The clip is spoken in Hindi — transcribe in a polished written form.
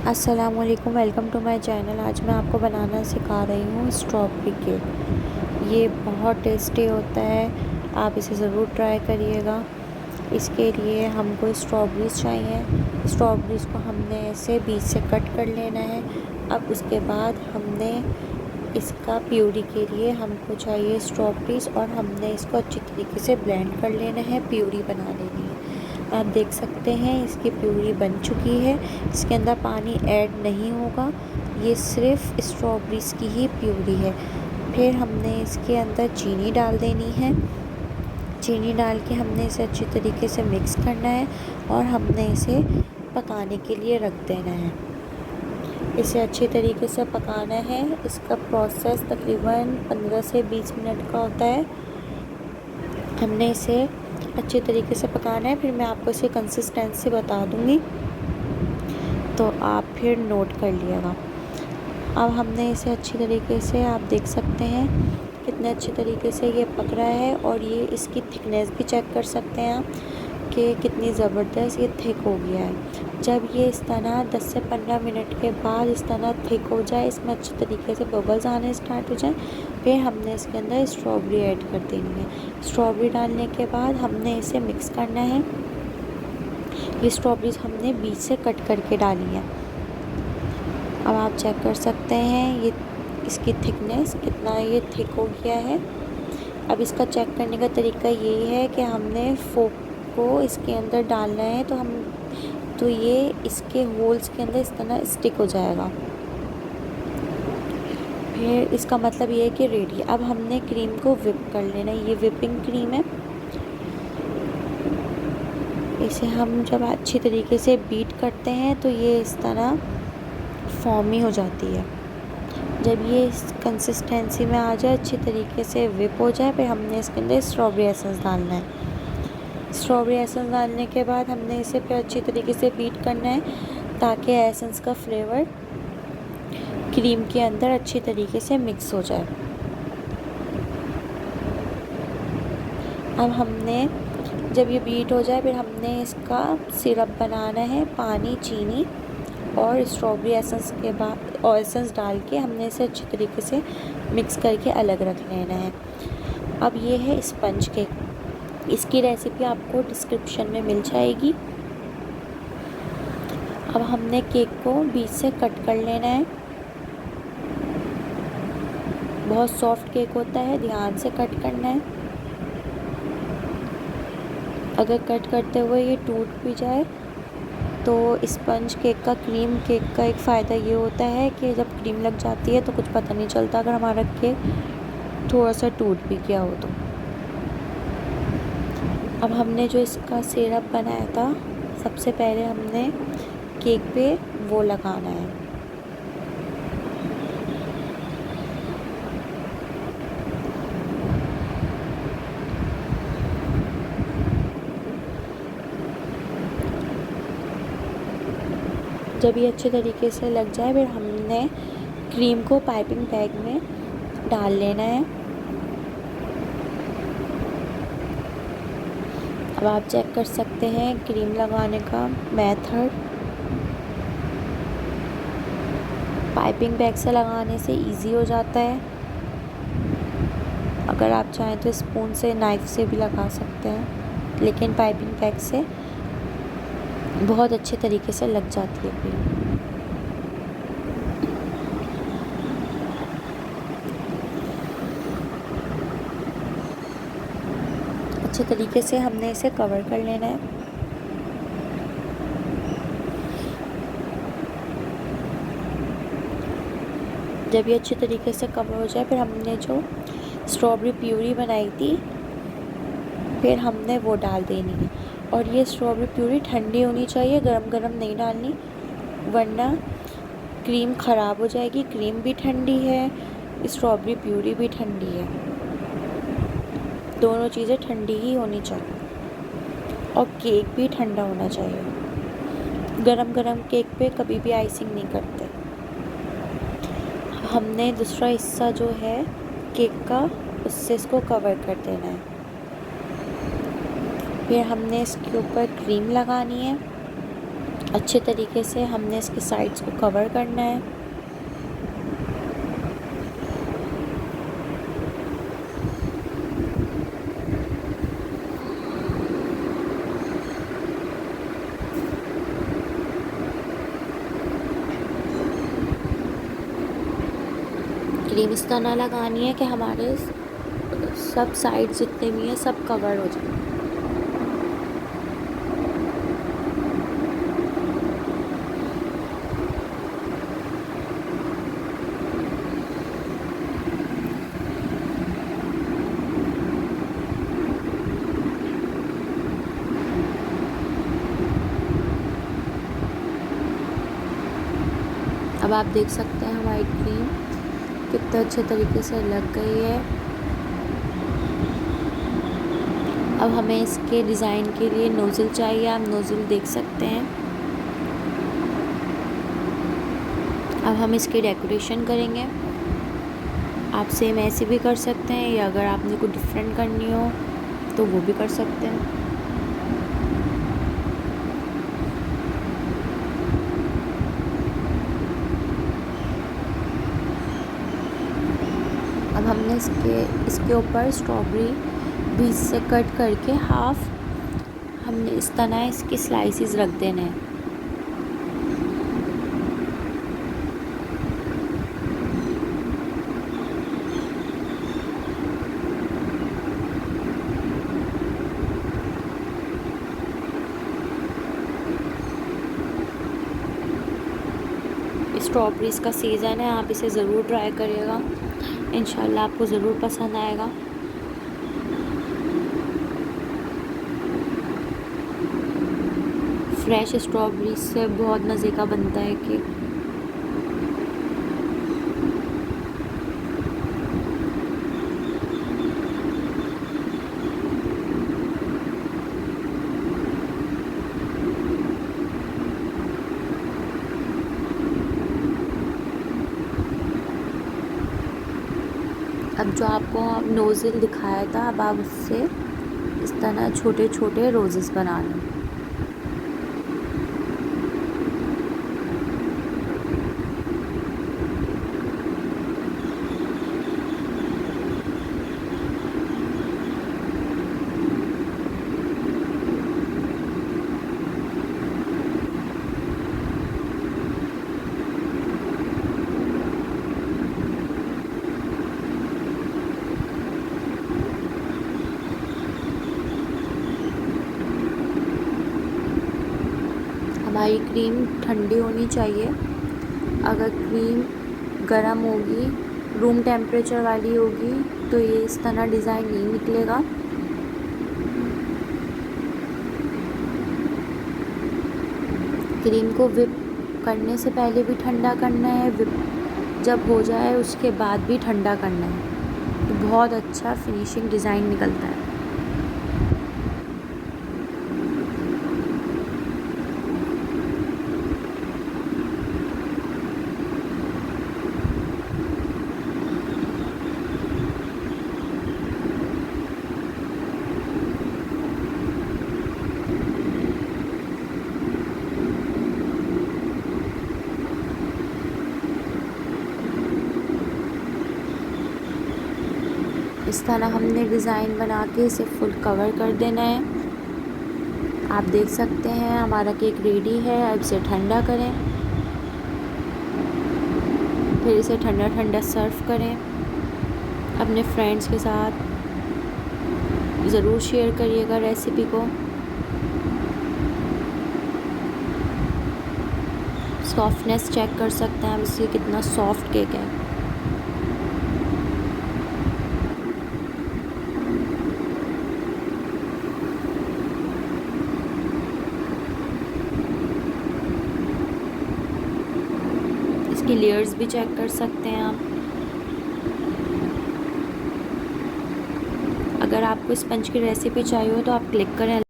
अस्सलामुअलैकुम, वेलकम टू माय चैनल। आज मैं आपको बनाना सिखा रही हूँ स्ट्रॉबेरी केक। ये बहुत टेस्टी होता है, आप इसे ज़रूर ट्राई करिएगा। इसके लिए हमको स्ट्रॉबेरीज़ चाहिए। स्ट्रॉबेरीज़ को हमने ऐसे बीच से कट कर लेना है। अब उसके बाद हमने इसका प्यूरी के लिए हमको चाहिए स्ट्रॉबेरीज़, और हमने इसको अच्छी तरीके से ब्लेंड कर लेना है, प्यूरी बना लेनी है। आप देख सकते हैं इसकी प्यूरी बन चुकी है। इसके अंदर पानी ऐड नहीं होगा, ये सिर्फ स्ट्रॉबेरीज़ की ही प्यूरी है। फिर हमने इसके अंदर चीनी डाल देनी है। चीनी डाल के हमने इसे अच्छी तरीके से मिक्स करना है और हमने इसे पकाने के लिए रख देना है। इसे अच्छी तरीके से पकाना है। इसका प्रोसेस तकरीबन 15 से 20 मिनट का होता है। हमने इसे अच्छे तरीके से पकाना है, फिर मैं आपको इसकी कंसिस्टेंसी बता दूँगी, तो आप फिर नोट कर लिएगा। अब हमने इसे अच्छी तरीके से, आप देख सकते हैं कितने अच्छे तरीके से ये पक रहा है, और ये इसकी थिकनेस भी चेक कर सकते हैं आप कि कितनी ज़बरदस्त ये थिक हो गया है। जब ये इस तरह 10 से 15 मिनट के बाद इस तरह थिक हो जाए, इसमें अच्छे तरीके से बबल्स आने स्टार्ट हो जाए, फिर हमने इसके अंदर स्ट्रॉबेरी ऐड कर देनी है। स्ट्रॉबेरी डालने के बाद हमने इसे मिक्स करना है। ये स्ट्रॉबेरीज हमने बीच से कट करके डाली है। अब आप चेक कर सकते हैं ये इसकी थिकनेस कितना ये थिक हो गया है। अब इसका चेक करने का तरीका यही है कि हमने फोक को इसके अंदर डालना है, तो ये इसके होल्स के अंदर इस तरह स्टिक हो जाएगा। फिर इसका मतलब ये है कि रेडी। अब हमने क्रीम को विप कर लेना है। ये विपिंग क्रीम है। इसे हम जब अच्छी तरीके से बीट करते हैं तो ये इस तरह फॉर्मी हो जाती है। जब ये इस कंसिस्टेंसी में आ जाए, अच्छी तरीके से विप हो जाए, फिर हमने इसके अंदर स्ट्रॉबेरी एसेंस डालना है। स्ट्रॉबेरी एसेंस डालने के बाद हमने इसे फिर अच्छी तरीके से बीट करना है, ताकि एसेंस का फ्लेवर क्रीम के अंदर अच्छी तरीके से मिक्स हो जाए। अब हमने जब ये बीट हो जाए, फिर हमने इसका सिरप बनाना है। पानी, चीनी और स्ट्रॉबेरी एसेंस के बाद एसेंस डाल के हमने इसे अच्छी तरीके से मिक्स करके अलग रख लेना है। अब ये है स्पंज केक। इसकी रेसिपी आपको डिस्क्रिप्शन में मिल जाएगी। अब हमने केक को बीच से कट कर लेना है। बहुत सॉफ्ट केक होता है, ध्यान से कट करना है। अगर कट करते हुए ये टूट भी जाए तो स्पंज केक का, क्रीम केक का एक फ़ायदा ये होता है कि जब क्रीम लग जाती है तो कुछ पता नहीं चलता अगर हमारा केक थोड़ा सा टूट भी गया हो तो। अब हमने जो इसका सिरप बनाया था, सबसे पहले हमने केक पे वो लगाना है। जब ये अच्छे तरीके से लग जाए, फिर हमने क्रीम को पाइपिंग बैग में डाल लेना है। अब आप चेक कर सकते हैं क्रीम लगाने का मेथड। पाइपिंग बैग से लगाने से इजी हो जाता है। अगर आप चाहें तो स्पून से, नाइफ़ से भी लगा सकते हैं, लेकिन पाइपिंग बैग से बहुत अच्छे तरीके से लग जाती है क्रीम। अच्छे तरीके से हमने इसे कवर कर लेना है। जब ये अच्छे तरीके से कवर हो जाए, फिर हमने जो स्ट्रॉबेरी प्यूरी बनाई थी, फिर हमने वो डाल देनी है। और ये स्ट्रॉबेरी प्यूरी ठंडी होनी चाहिए, गरम गरम नहीं डालनी, वरना क्रीम ख़राब हो जाएगी। क्रीम भी ठंडी है, स्ट्रॉबेरी प्यूरी भी ठंडी है, दोनों चीज़ें ठंडी ही होनी चाहिए। और केक भी ठंडा होना चाहिए। गरम गरम केक पे कभी भी आइसिंग नहीं करते। हमने दूसरा हिस्सा जो है केक का, उससे इसको कवर कर देना है। फिर हमने इसके ऊपर क्रीम लगानी है। अच्छे तरीके से हमने इसके साइड्स को कवर करना है। क्रीम इस तरह लगानी है कि हमारे सब साइड जितने भी हैं सब कवर हो जाए। अब आप देख सकते हैं हमारी क्रीम कितने अच्छे तरीके से लग गई है। अब हमें इसके डिज़ाइन के लिए नोज़ल चाहिए, आप नोज़ल देख सकते हैं। अब हम इसकी डेकोरेशन करेंगे। आप सेम ऐसे भी कर सकते हैं या अगर आपने कुछ डिफरेंट करनी हो तो वो भी कर सकते हैं। अब हमने इसके ऊपर स्ट्रॉबेरी बीच से कट करके हाफ हमने इस तरह इसके स्लाइसेस रख देने हैं। स्ट्रॉबेरीज़ का सीज़न है, आप इसे ज़रूर ट्राई करिएगा, इंशाल्लाह आपको ज़रूर पसंद आएगा। फ्रेश स्ट्रॉबेरी से बहुत मज़े का बनता है केक। अब जो आपको नोज़ल दिखाया था, अब आप उससे इस तरह छोटे छोटे रोजेस बना लें। हमारी क्रीम ठंडी होनी चाहिए। अगर क्रीम गर्म होगी, रूम टेम्परेचर वाली होगी तो ये इस तरह डिज़ाइन नहीं निकलेगा। क्रीम को विप करने से पहले भी ठंडा करना है, विप जब हो जाए उसके बाद भी ठंडा करना है, तो बहुत अच्छा फिनिशिंग डिज़ाइन निकलता है। इस तरह हमने डिज़ाइन बना के इसे फुल कवर कर देना है। आप देख सकते हैं हमारा केक रेडी है। अब इसे ठंडा करें, फिर इसे ठंडा ठंडा सर्व करें। अपने फ्रेंड्स के साथ ज़रूर शेयर करिएगा रेसिपी को। सॉफ्टनेस चेक कर सकते हैं आप, इससे कितना सॉफ्ट केक है। इसकी लेयर्स भी चेक कर सकते हैं आप। अगर आपको स्पंज की रेसिपी चाहिए हो तो आप क्लिक करें।